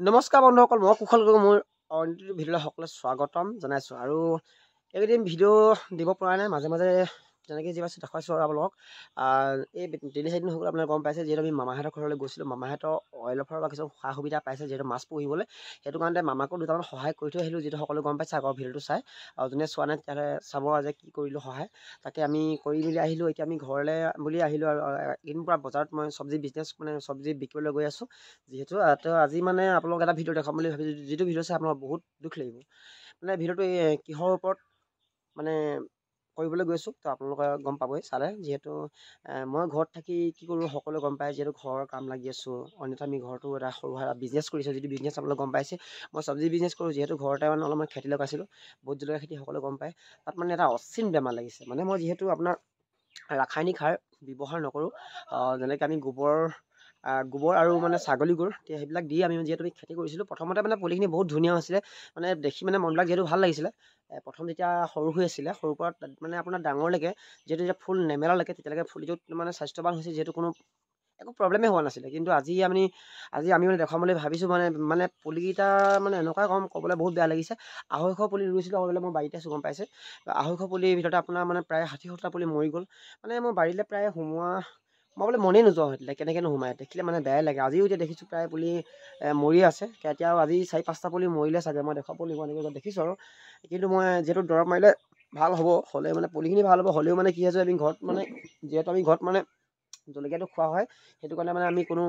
নমস্কাৰ বন্ধুসকল, মই কুশল গগৈ। মোৰ অন্য ভিডিঅ'লৈ সকলোকে স্বাগতম জনাইছোঁ। আৰু এইকেইদিন ভিডিঅ' দিব পৰা নাই, মাজে মাজে যেনেকৈ যি পাইছোঁ দেখুৱাইছোঁ আৰু আপোনালোকক। এই 3-4 দিন হৈ গ'ল, আপোনালোকে গম পাইছে, যিহেতু আমি মামাহঁতৰ ঘৰলৈ গৈছিলোঁ। মামাহঁতৰ অইলৰ ফালৰ পৰা কিছুমান সা সুবিধা পাইছে, যিহেতু মাছ পুহিবলৈ। সেইটো কাৰণতে মামাকো দুটামান সহায় কৰি থৈ আহিলোঁ, যিহেতু সকলোৱে গম পাইছে আগৰ ভিডিঅ'টো চাই। আৰু যোনে চোৱা নাই তেতিয়াহ'লে চাব যে কি কৰিলোঁ সহায়। তাকে আমি কৰি মেলি আহিলোঁ। এতিয়া আমি ঘৰলৈ বুলি আহিলোঁ। আৰু এইকেইদিন পৰা বজাৰত মই চব্জি বিজনেছ চব্জি বিকিবলৈ গৈ আছোঁ। যিহেতু আজি আপোনালোক এটা ভিডিঅ' দেখাম বুলি ভাবিছোঁ, যিটো ভিডিঅ' চাই আপোনালোকৰ বহুত দুখ লাগিব। ভিডিঅ'টো কিহৰ ওপৰত কৰিবলৈ গৈছোঁ, তো আপোনালোকে গম পাবই চালে। যিহেতু মই ঘৰত থাকি কি কৰোঁ সকলোৱে গম পায়, যিহেতু ঘৰৰ কাম লাগি আছোঁ। অন্যথা আমি ঘৰতো এটা সৰু সুৰা বিজনেছ কৰিছোঁ, যিটো বিজনেছ আপোনালোকে গম পাইছে। মই চব্জি বিজনেছ কৰোঁ, যিহেতু ঘৰতে অলপমান খেতি লগাইছিলোঁ, ভোট জলকীয়া খেতি সকলোৱে গম পায়। তাত এটা অচিন বেমাৰ লাগিছে। মই যিহেতু আপোনাৰ ৰাসায়নিক সাৰ ব্যৱহাৰ নকৰোঁ, যেনেকৈ আমি গোবৰ আৰু ছাগলী গুৰ সেইবিলাক দি আমি যিহেতু খেতি কৰিছিলোঁ। প্ৰথমতে পুলিখিনি বহুত ধুনীয়া হৈছিলে, দেখি মনবিলাক যিহেতু ভাল লাগিছিলে। প্ৰথম যেতিয়া সৰু হৈ আছিলে, সৰুৰ পৰা আপোনাৰ ডাঙৰলৈকে, যিহেতু যেতিয়া ফুল নেমেলালৈকে, তেতিয়ালৈকে ফুলিটোত স্বাস্থ্যৱান হৈছে, যিহেতু কোনো একো প্ৰব্লেমেই হোৱা নাছিলে। কিন্তু আজি আমি দেখাম বুলি ভাবিছোঁ। পুলিকেইটা এনেকুৱা ক'বলৈ বহুত বেয়া লাগিছে। 250 পুলি ৰুইছিলোঁ, মই বাৰীতে আছোঁ, গম পাইছে। 250 পুলিৰ ভিতৰতে আপোনাৰ প্ৰায় 60-70টা পুলি মৰি গ'ল। মোৰ বাৰীলৈ প্ৰায় সোমাবলৈ মনেই নোযোৱা হৈছিলে। কেনেকৈ নোসোমায়, দেখিলে বেয়াই লাগে। আজিও এতিয়া দেখিছোঁ প্ৰায় পুলি মৰি আছে। এতিয়াও আজি 4-5টা পুলি মৰিলে চাগে, মই দেখাব লাগিব এনেকৈ দেখিছোঁ আৰু। কিন্তু মই যিহেতু দৰৱ মাৰিলে ভাল হ'লে পুলিখিনি ভাল হ'ব। হ'লেও কি হৈছে, আমি ঘৰত যিহেতু আমি ঘৰত জলকীয়াটো খোৱা হয়, সেইটো কাৰণে আমি কোনো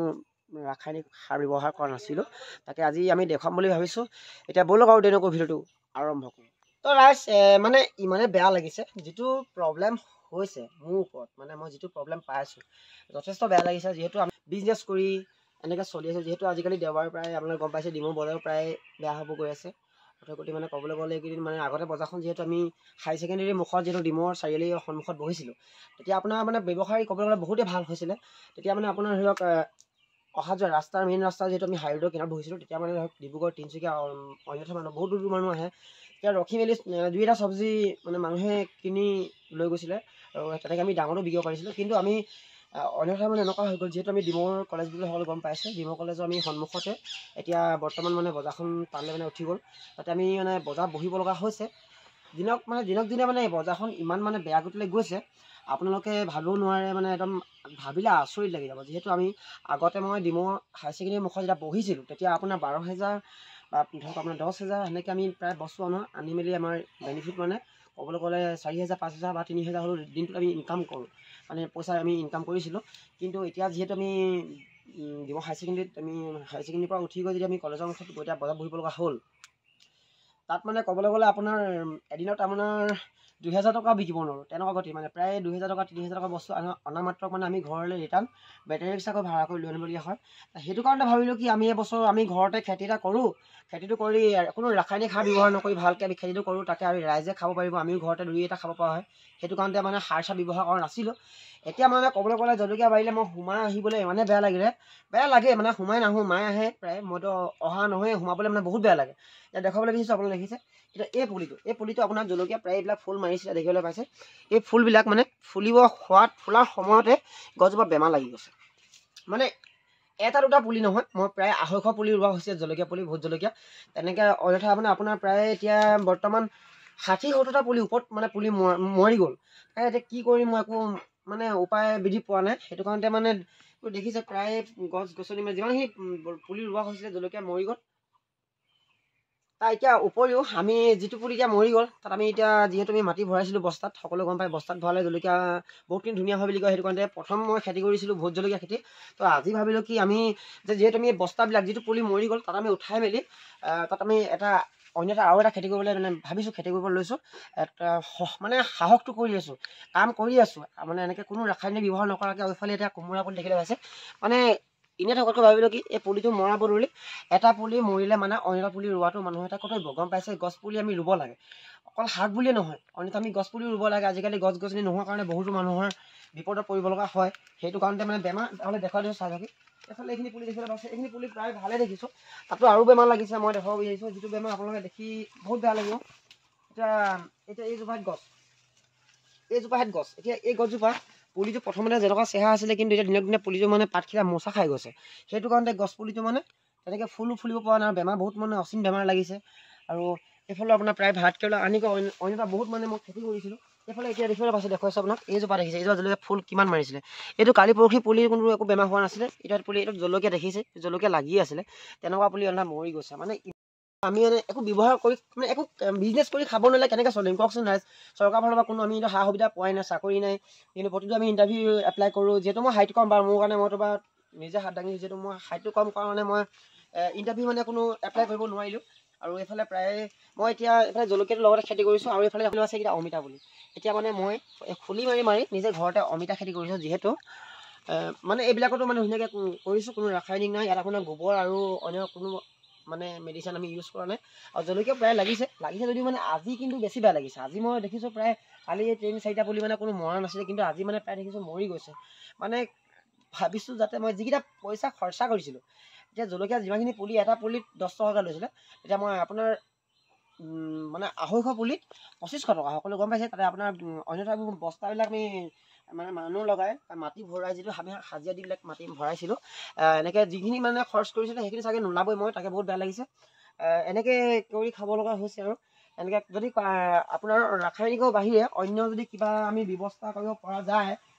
ৰাসায়নিক সাৰ ব্যৱহাৰ কৰা নাছিলোঁ। তাকে আজি আমি দেখাম বুলি ভাবিছোঁ। এতিয়া ব'লক আৰু তেনেকৈ ভিডিঅ'টো আৰম্ভ কৰোঁ। তো ৰাইজ ইমানে বেয়া লাগিছে, যিটো প্ৰব্লেম হৈছে মোৰ ওপৰত, মই যিটো প্ৰব্লেম পাই আছোঁ, যথেষ্ট বেয়া লাগিছে। যিহেতু আমি বিজনেছ কৰি এনেকৈ চলি আছোঁ। যিহেতু আজিকালি দেওবাৰ প্ৰায় আপোনালোকে গম পাইছে, ডিমৰ বজাৰো প্ৰায় বেয়া হ'ব গৈ আছে। গতি ক'বলৈ গ'লে এইকেইদিন আগতে বজাৰখন যিহেতু আমি হাই ছেকেণ্ডেৰী মুখত যিহেতু ডিমৰ চাৰিআলিৰ সন্মুখত বহিছিলোঁ, তেতিয়া আপোনাৰ ব্যৱসায় ক'বলৈ গ'লে বহুতেই ভাল হৈছিলে। তেতিয়া আপোনাৰ ধৰি লওক অহা যোৱা ৰাস্তাৰ মেইন ৰাস্তা, যিহেতু আমি হাইৰোডৰ কিনাৰত বহিছিলোঁ, তেতিয়া ধৰক ডিব্ৰুগড়, তিনিচুকীয়া, অন্যথা বহুত দূৰ মানুহ আহে। তেতিয়া ৰখি মেলি 2-এটা চব্জি মানুহে কিনি লৈ গৈছিলে, আৰু তেনেকৈ আমি ডাঙৰো বিকিব পাৰিছিলোঁ। কিন্তু আমি অন্যথা এনেকুৱা হৈ গ'ল, যিহেতু আমি ডিমৰ কলেজ বুলি সকলো গম পাইছে। ডিমৰ কলেজৰ আমি সন্মুখতে এতিয়া বৰ্তমান বজাৰখন তালৈ উঠি গ'ল। তাতে আমি বজাৰ বহিব লগা হৈছে। দিনক দিনে বজাৰখন ইমান বেয়া গতিলৈ গৈছে, আপোনালোকে ভাবিব নোৱাৰে। একদম ভাবিলে আচৰিত লাগি যাব। যিহেতু আমি আগতে মই ডিমৰ হাই ছেকেণ্ডেৰী মুখত যেতিয়া বহিছিলোঁ, তেতিয়া আপোনাৰ 12,000 বা ধৰক আপোনাৰ 10,000 সেনেকৈ আমি প্ৰায় বস্তু আনি মেলি আমাৰ বেনিফিট ক'বলৈ গ'লে 4,000, 5,000 বা 3,000 হ'লেও দিনটোত আমি ইনকাম কৰোঁ, পইচা আমি ইনকাম কৰিছিলোঁ। কিন্তু এতিয়া যিহেতু আমি ডিমৰ হাই ছেকেণ্ডেৰীৰ পৰা উঠি গৈ যদি আমি কলেজৰ মুখত গৈ এতিয়া বজাৰ বহিব লগা হ'ল, তাত ক'বলৈ গ'লে আপোনাৰ এদিনত আপোনাৰ 2,000 টকা বিকিব নোৱাৰোঁ, তেনেকুৱা গতি। প্ৰায় 2,000 টকা 3,000 টকা বস্তু অনা মাত্ৰ আমি ঘৰলৈ ৰিটাৰ্ণ বেটেৰী ৰিক্সাকৈ ভাড়া কৰি লৈ আনিবলগীয়া হয়। সেইটো কাৰণে ভাবিলোঁ কি, আমি এবছৰ আমি ঘৰতে খেতি এটা কৰোঁ। খেতিটো কৰি কোনো ৰাসায়নিক সাৰ ব্যৱহাৰ নকৰি ভালকৈ আমি খেতিটো কৰোঁ, তাকে আৰু ৰাইজে খাব পাৰিব, আমিও ঘৰতে 2-এটা খাব পৰা হয়। সেইটো কাৰণতে সাৰ চাৰ ব্যৱহাৰ কৰা নাছিলোঁ। এতিয়া ক'বলৈ গ'লে জলকীয়া বাৰীলে মই সোমাই আহিবলৈ ইমানে বেয়া লাগে। সোমাই নাহোঁ, মায়ে আহে প্ৰায়, মইতো অহা নহয়। সোমাবলৈ বহুত বেয়া লাগে। এতিয়া দেখাবলৈ দেখিছোঁ, আপোনালোকে দেখিছে। এতিয়া এই পুলিটো আপোনাৰ জলকীয়া প্ৰায় এইবিলাক ফুল মাৰিছিলে, দেখিবলৈ পাইছে। এই ফুলবিলাক ফুলাৰ সময়তে গছজোপা বেমাৰ লাগি গৈছে। 1-2টা পুলি নহয়, মই প্ৰায় 250 পুলি ৰোৱা হৈছে জলকীয়া পুলি, ভোট জলকীয়া। তেনেকৈ অন্যথা আপোনাৰ প্ৰায় এতিয়া বৰ্তমান 60-70টা পুলি ওপৰত পুলি মৰি গ'ল। এতিয়া কি কৰিম, মই একো উপায় বিধি পোৱা নাই। সেইটো কাৰণতে দেখিছে প্ৰায় গছ গছনি যিমানখিনি পুলি ৰোৱা হৈছিলে জলকীয়া মৰি গ'ল। এতিয়া উপৰিও আমি যিটো পুলি এতিয়া মৰি গ'ল, তাত আমি এতিয়া যিহেতু আমি মাটি ভৰাইছিলোঁ বস্তাত, সকলোৱে গম পায় বস্তাত ভৰালে জলকীয়া বহুতখিনি ধুনীয়া হয় বুলি কয়। সেইটো কাৰণে প্ৰথম মই খেতি কৰিছিলোঁ ভোট জলকীয়া খেতি। তো আজি ভাবিলোঁ কি, আমি যিহেতু আমি বস্তাবিলাক যিটো পুলি মৰি গ'ল, তাত আমি উঠাই মেলি তাত আমি অন্যথা আৰু এটা খেতি কৰিবলৈ ভাবিছোঁ, খেতি কৰিব লৈছোঁ। সাহসটো কৰি আছোঁ, কাম কৰি আছোঁ। এনেকৈ কোনো ৰাসায়নিক ব্যৱহাৰ নকৰাকৈ এইফালে এতিয়া কোমোৰা পুলি দেখিলে পাইছে। এনে থকাতকৈ ভাবিলোঁ কি, এই পুলিটো মৰা বদলি এটা পুলি মৰিলে অন্য পুলি ৰোৱাটো মানুহ এটা কৰ্তব্য, গম পাইছে। গছ পুলি আমি ৰুব লাগে, অকল শাক বুলিয়ে নহয়, অন্যথা আমি গছ পুলি ৰুব লাগে। আজিকালি গছ গছনি নোহোৱাৰ কাৰণে বহুতো মানুহৰ বিপদত পৰিব লগা হয়। সেইটো কাৰণতে বেমাৰ হ'লে দেখুৱাই দিছোঁ। চাই থাকি এইফালে এইখিনি পুলি দেখিবলৈ পাইছে, এইখিনি পুলি প্ৰায় ভালে দেখিছোঁ। তাতো আৰু বেমাৰ লাগিছে, মই দেখাব বিচাৰিছোঁ। যিটো বেমাৰ আপোনালোকে দেখি বহুত বেয়া লাগিব। এতিয়া এইজোপাত গছ, এতিয়া এই গছজোপা পুলিটো প্ৰথমতে যেনেকুৱা চেহেৰা আছিলে, কিন্তু এতিয়া দিনক দিনে পুলিটো পাতখিলা মোচা খাই গৈছে। সেইটো কাৰণতে গছ পুলিটো তেনেকৈ ফুলো ফুলিব পৰা নাই, বেমাৰ বহুত মানে অচিন বেমাৰ লাগিছে। আৰু এইফালে আপোনাৰ প্ৰায় ভাত কেৰেলা আনি অন্য এটা বহুত মানে মই খেতি কৰিছিলোঁ। এইফালে এতিয়া দেখিবলৈ পাইছোঁ, দেখুৱাইছোঁ আপোনাক এইজোপা দেখিছে, এইজোপা জলকীয়া ফুল কিমান মাৰিছিলে। এইটো কালি পৰহি পুলি কোনো একো বেমাৰ হোৱা নাছিলে, এতিয়া পুলি এইটো জলকীয়া দেখিছে, জলকীয়া লাগি আছিলে, তেনেকুৱা পুলি অন্ধা মৰি গৈছে। মানে আমি মানে একো ব্যৱহাৰ কৰি মানে একো বিজনেছ কৰি খাব নোৱাৰিলে কেনেকৈ চলিম কওকচোন ৰাইজ। চৰকাৰৰ ফালৰ পৰা কোনো আমি সা সুবিধা পোৱাই নাই, চাকৰি নাই, কিন্তু প্ৰতিটো আমি ইণ্টাৰভিউ এপ্লাই কৰোঁ। যিহেতু মই হাইট কম বাৰু, মোৰ কাৰণে মইতো বা নিজে হাত দাঙি, যিহেতু মই হাইটটো কম কাৰণে মই ইণ্টাৰভিউ মানে কোনো এপ্লাই কৰিব নোৱাৰিলোঁ। আৰু এইফালে প্ৰায় মই এতিয়া এইফালে জলকীয়াটোৰ লগতে খেতি কৰিছোঁ, আৰু এইফালে আছে এতিয়া অমিতা বুলি। এতিয়া মানে মই খুলি মাৰি নিজে ঘৰতে অমিতা খেতি কৰিছোঁ, যিহেতু মানে এইবিলাকতো মানে ধুনীয়াকৈ কৰিছোঁ, কোনো ৰাসায়নিক নাই, ইয়াত আপোনাৰ গোবৰ আৰু অন্য কোনো মানে মেডিচিন আমি ইউজ কৰা নাই। আৰু জলকীয়া প্ৰায় লাগিছে যদিও মানে আজি কিন্তু বেছি বেয়া লাগিছে। আজি মই দেখিছোঁ প্ৰায় কালি 3-4টা পুলি মানে কোনো মৰা নাছিলে, কিন্তু আজি মানে প্ৰায় দেখিছোঁ মৰি গৈছে। মানে ভাবিছোঁ যাতে মই যিকেইটা পইচা খৰচা কৰিছিলোঁ, এতিয়া জলকীয়া যিমানখিনি পুলি, এটা পুলিত 10 টকাকৈ লৈছিলে, এতিয়া মই আপোনাৰ মানে 250 পুলিত 2500 টকা, সকলো গম পাইছে। তাতে আপোনাৰ অন্যথা বস্তাবিলাক আমি মানে মানুহ লগাই মাটি ভৰাই, যিটো আমি হাজিৰা দি পেলাই মাটি ভৰাইছিলোঁ, এনেকৈ যিখিনি মানে খৰচ কৰিছিলোঁ সেইখিনি চাগে নোলাবই। মই তাকে বহুত বেয়া লাগিছে, এনেকৈ কৰি খাব লগা হৈছে। আৰু এনেকৈ যদি আপোনাৰ ৰাসায়নিকৰ বাহিৰে অন্য যদি কিবা আমি ব্যৱস্থা কৰিব পৰা যায়,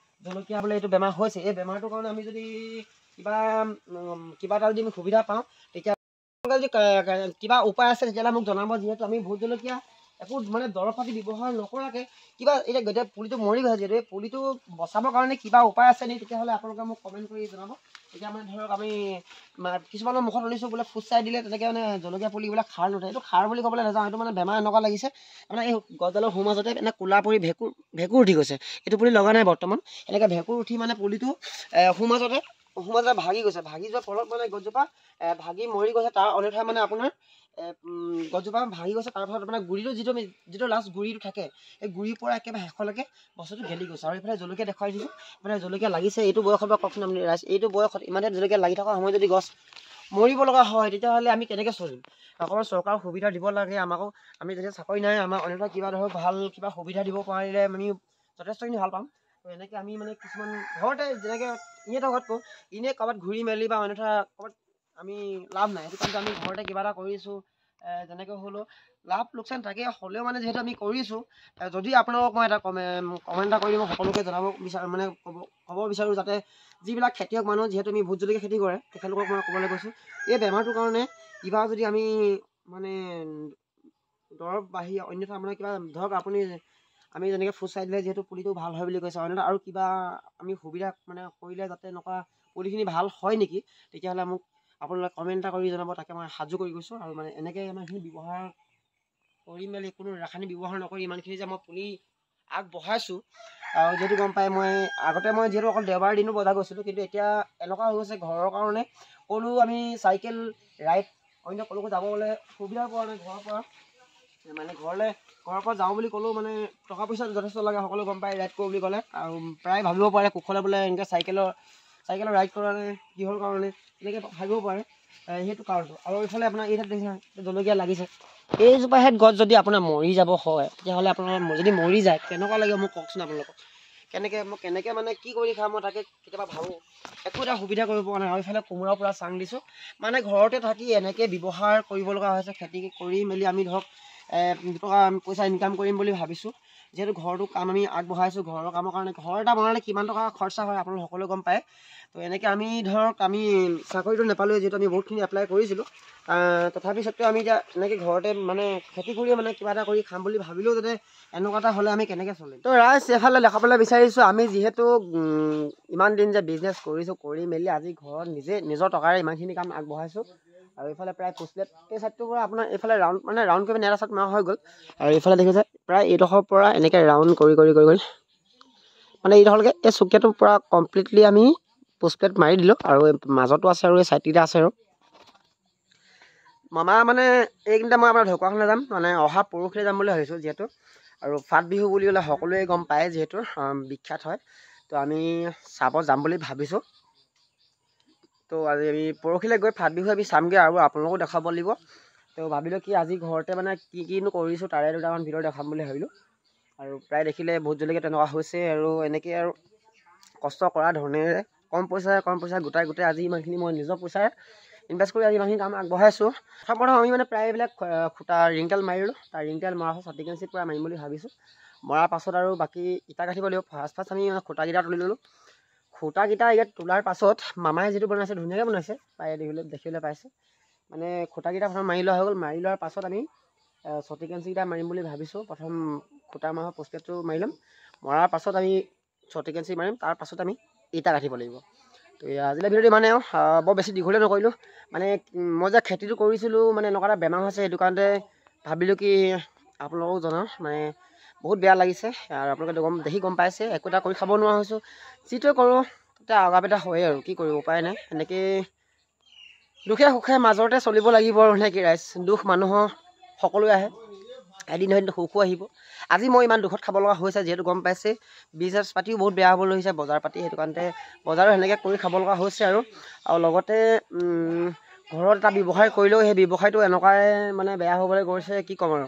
জলকীয়া বোলে এইটো বেমাৰ হৈছে, এই বেমাৰটোৰ কাৰণে আমি যদি কিবা এটা যদি আমি সুবিধা পাওঁ, তেতিয়া যদি কিবা উপায় আছে তেতিয়াহ'লে মোক জনাব। যিহেতু আমি ভোট জলকীয়া একো মানে দৰৱ পাতি ব্যৱহাৰ নকৰাকৈ কিবা এতিয়া গোটেই পুলিটো মৰি গৈছে, যিহেতু এই পুলিটো বচাবৰ কাৰণে কিবা উপায় আছে নেকি, তেতিয়াহ'লে আপোনালোকে মোক কমেণ্ট কৰি জনাব। এতিয়া মানে ধৰক আমি কিছুমানৰ মুখত শুনিছোঁ বোলে ফুটছাই দিলে তেনেকৈ মানে জলকীয়া পুলিবিলাক খাৰ নুঠে। এইটো খাৰ বুলি ক'বলৈ নাযাওঁ, এইটো মানে বেমাৰ এনেকুৱা লাগিছে মানে এই গছডালৰ সোঁ মাজতে এনে ক'লা পৰি ভেঁকুৰ উঠি গৈছে। এইটো পুলি লগা নাই বৰ্তমান, এনেকৈ ভেঁকুৰ উঠি মানে পুলিটো সোঁ মাজতে ভাগি গৈছে। ভাগি যোৱাৰ ফলত মানে গছজোপা ভাগি মৰি গৈছে। তাৰ অন্যথা মানে আপোনাৰ গছজোপা ভাগি গৈছে, তাৰ ফলত মানে গুৰিটো যিটো লাষ্ট গুৰিটো থাকে, এই গুৰিৰ পৰা একেবাৰে শেষলৈকে বস্তুটো গেলি গৈছে। আৰু এইফালে জলকীয়া দেখুৱাই দিছোঁ, মানে জলকীয়া লাগিছে। এইটো বয়সত বা কওকচোন আপুনি ৰাইজ, এইটো বয়সত ইমানে জলকীয়া লাগি থকা সময়ত যদি গছ মৰিব লগা হয়, তেতিয়াহ'লে আমি কেনেকৈ চলিম। অকণমান চৰকাৰৰ সুবিধা দিব লাগে আমাকো। আমি যেতিয়া চাকৰি নাই, আমাৰ অন্যথা কিবা ধৰক ভাল কিবা সুবিধা দিব পাৰিলে আমি যথেষ্টখিনি ভাল পাম। তো এনেকৈ আমি মানে কিছুমান ঘৰতে যেনেকৈ এনেই থকাত কওঁ, এনেই ক'ৰবাত ঘূৰি মেলি বা অন্যথা ক'ৰবাত আমি লাভ নাই, সেইটো কিন্তু আমি ঘৰতে কিবা এটা কৰিছোঁ, যেনেকৈ হ'লেও লাভ লোকচান তাকে হ'লেও মানে যিহেতু আমি কৰিছোঁ, যদি আপোনালোকক মই এটা কমেণ্ট এটা কৰি মই সকলোকে জনাব বিচাৰোঁ, মানে ক'ব বিচাৰোঁ, যাতে যিবিলাক খেতিয়ক মানুহ, যিহেতু আমি ভোট জলকীয়া খেতি কৰে, তেখেতলোকক মই ক'বলৈ কৈছোঁ, এই বেমাৰটোৰ কাৰণে কিবা যদি আমি মানে দৰৱ বাহিৰে অন্যথা মানে কিবা ধৰক আমি যেনেকৈ ফুটছাই দিলে যিহেতু পুলিটো ভাল হয় বুলি কৈছে, অন্যথা আৰু কিবা আমি সুবিধা মানে কৰিলে যাতে এনেকুৱা পুলিখিনি ভাল হয় নেকি, তেতিয়াহ'লে মোক আপোনালোকে কমেণ্ট এটা কৰি জনাব। তাকে মই সাজু কৰি গৈছোঁ। আৰু মানে এনেকৈ ইমানখিনি ব্যৱহাৰ কৰি মেলি কোনো ৰাসায়নিক ব্যৱহাৰ নকৰি ইমানখিনি যে মই পুলি আগবঢ়াইছোঁ, আৰু যিহেতু গম পাই মই আগতে মই যিহেতু অকল দেওবাৰ দিনো বজাৰ গৈছিলোঁ, কিন্তু এতিয়া এনেকুৱা হৈ গৈছে ঘৰৰ কাৰণে ক'লো আমি চাইকেল ৰাইড অন্য ক'লৈকো যাবলৈ সুবিধা পোৱা নাই। ঘৰৰ পৰা যাওঁ বুলি ক'লেও মানে টকা পইচা যথেষ্ট লাগে, সকলো গম পাই ৰাইড কৰোঁ বুলি ক'লে। আৰু প্ৰায় ভাবিব পাৰে কুশলে বোলে এনেকৈ চাইকেলৰ ৰাইড কৰা নাই কিহৰ কাৰণে, এনেকৈ ভাবিব পাৰে, সেইটো কাৰণটো। আৰু এইফালে আপোনাৰ এই দেখিছে জলকীয়া লাগিছে, এইজোপা হেড গছ যদি আপোনাৰ মৰি যাব হয়, তেতিয়াহ'লে আপোনাৰ যদি মৰি যায় কেনেকুৱা লাগিব মোক কওকচোন। আপোনালোকক কেনেকৈ মানে কি কৰি খাম মই তাকে কেতিয়াবা ভাবোঁ, একো এটা সুবিধা কৰিব পৰা নাই। আৰু এইফালে কোমোৰাৰ পৰা চাং দিছোঁ, মানে ঘৰতে থাকি এনেকৈ ব্যৱহাৰ কৰিব লগা হৈছে। খেতি কৰি মেলি আমি ধৰক দুটকা পইচা ইনকাম কৰিম বুলি ভাবিছোঁ, যিহেতু ঘৰটো কাম আমি আগবঢ়াইছোঁ। ঘৰৰ কামৰ কাৰণে ঘৰ এটা বনালে কিমান টকা খৰচা হয় আপোনালোকে সকলোৱে গম পায়। তো এনেকৈ আমি ধৰক আমি চাকৰিটো নাপালোঁৱে, যিহেতু আমি বহুতখিনি এপ্লাই কৰিছিলোঁ, তথাপি সত্ত্বেও আমি এতিয়া এনেকৈ ঘৰতে মানে খেতি কৰিয়ে মানে কিবা এটা কৰি খাম বুলি ভাবিলেও যাতে এনেকুৱা এটা হ'লে আমি কেনেকৈ চলিম। তো ৰাইজ এফালে দেখাবলৈ বিচাৰিছোঁ, আমি যিহেতু ইমান দিন যে বিজনেছ কৰিছোঁ, কৰি মেলি আজি ঘৰত নিজৰ টকাৰে ইমানখিনি কাম আগবঢ়াইছোঁ। আৰু এইফালে প্ৰায় পুষ্টপ্লেট এই ছাইডটোৰ পৰা আপোনাৰ এইফালে ৰাউণ্ড কৰি নেট ছাইড মাৰা হৈ গ'ল। আৰু এইফালে দেখিছে প্ৰায় এইডোখৰৰ পৰা এনেকৈ ৰাউণ্ড কৰি মানে এইডোখৰলৈকে এই চুকীয়াটোৰ পৰা কমপ্লিটলি আমি পুষ্টপ্লেট মাৰি দিলোঁ। আৰু মাজতো আছে আৰু এই ছাইডকেইটা আছে। আৰু মামা মানে এইকেইটা মই আপোনাৰ ঢকুৱাখানা যাম, মানে অহা পৰহিলৈ যাম বুলি ভাবিছোঁ। যিহেতু আৰু ফাট বিহু বুলি ক'লে সকলোৱে গম পায়, যিহেতু বিখ্যাত হয়, তো আমি চাব যাম বুলি ভাবিছোঁ। তো আজি আমি পৰহিলৈ গৈ ফাট বিহু আমি চামগৈ আৰু আপোনালোকো দেখাব লাগিব। তো ভাবিলোঁ কি আজি ঘৰতে মানে কিনো কৰিছোঁ তাৰে দুটামান ভিডিঅ' দেখাম বুলি ভাবিলোঁ। আৰু প্ৰায় দেখিলে ভোট জলকীয়া তেনেকুৱা হৈছে, আৰু এনেকৈ আৰু কষ্ট কৰা ধৰণেৰে কম পইচা গোটাই আজি ইমানখিনি মই নিজৰ পইচাৰে ইনভেষ্ট কৰি আজি ইমানখিনি কাম আগবঢ়াইছোঁ। প্ৰথম আমি মানে প্ৰায় এইবিলাক খুটা ৰিংটেল মাৰিলোঁ। তাৰ ৰিংটেল মৰাৰ পাছত চটিকেঞ্চিত পৰা মাৰিম বুলি ভাবিছোঁ। মৰাৰ পাছত আৰু বাকী ইটা গাঠিব লাগিব। ফাৰ্ষ্ট আমি খুটাকেইটা তুলি ল'লোঁ। খুটাকেইটা ইয়াত তোলাৰ পাছত মামাই যিটো বনাইছে ধুনীয়াকৈ বনাইছে, প্ৰায় দেখিবলৈ পাইছে। মানে খুটাকেইটা প্ৰথম মাৰি লোৱা হৈ গ'ল। মাৰি লোৱাৰ পাছত আমি চটিকেঞ্চিকেইটা মাৰিম বুলি ভাবিছোঁ। প্ৰথম খুটা মাৰা প্ৰস্তুতটো মাৰি ল'ম। মৰাৰ পাছত আমি চটিকেঞ্চি মাৰিম। তাৰ পাছত আমি ইটা গাঠিব লাগিব। তো আজিলৈ ভিডিঅ'টো ইমানে আৰু বৰ বেছি দীঘলীয়া নকৰিলোঁ। মানে মই যে খেতিটো কৰিছিলোঁ মানে এনেকুৱা এটা বেমাৰ হৈছে, সেইটো কাৰণতে ভাবিলোঁ কি আপোনালোকক জনাওঁ। মানে বহুত বেয়া লাগিছে আৰু আপোনালোকে দেখি গম পাইছে, একো এটা কৰি খাব নোৱাৰা হৈছোঁ। যিটোৱে কৰোঁ তাতে আগা পিটা হয় আৰু কি কৰিব, উপায় নাই। এনেকৈ দুখে সুখে মাজতে চলিব লাগিব আৰু নে কি ৰাইজ। দুখ মানুহৰ সকলোৱে আহে, এদিন নহয় এদিন সুখো আহিব। আজি মই ইমান দুখত খাব লগা হৈছে, যিহেতু গম পাইছে বিজনেছ পাতিও বহুত বেয়া হ'বলৈ ধৰিছে, বজাৰ পাতি। সেইটো কাৰণতে বজাৰো সেনেকৈ কৰি খাব লগা হৈছে আৰু লগতে ঘৰত এটা ব্যৱসায় কৰিলেও সেই ব্যৱসায়টো এনেকুৱাই মানে বেয়া হ'বলৈ গৈছে, কি ক'ম আৰু।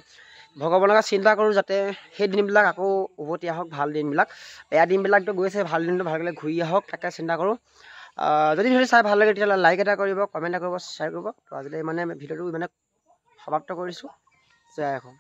ভগৱানকে চিন্তা কৰোঁ যাতে সেই দিনবিলাক আকৌ উভতি আহক, ভাল দিনবিলাক। বেয়া দিনবিলাকতো গৈছে, ভাল দিনটো ভালকৈ ঘূৰি আহক, তাকে চিন্তা কৰোঁ। যদি ভিডিঅ'টো চাই ভাল লাগে তেতিয়াহ'লে লাইক এটা কৰিব, কমেণ্ট এটা কৰিব, শ্বেয়াৰ কৰিব। তো আজিলৈ ভিডিঅ'টো সমাপ্ত কৰিছোঁ। জয় অসম।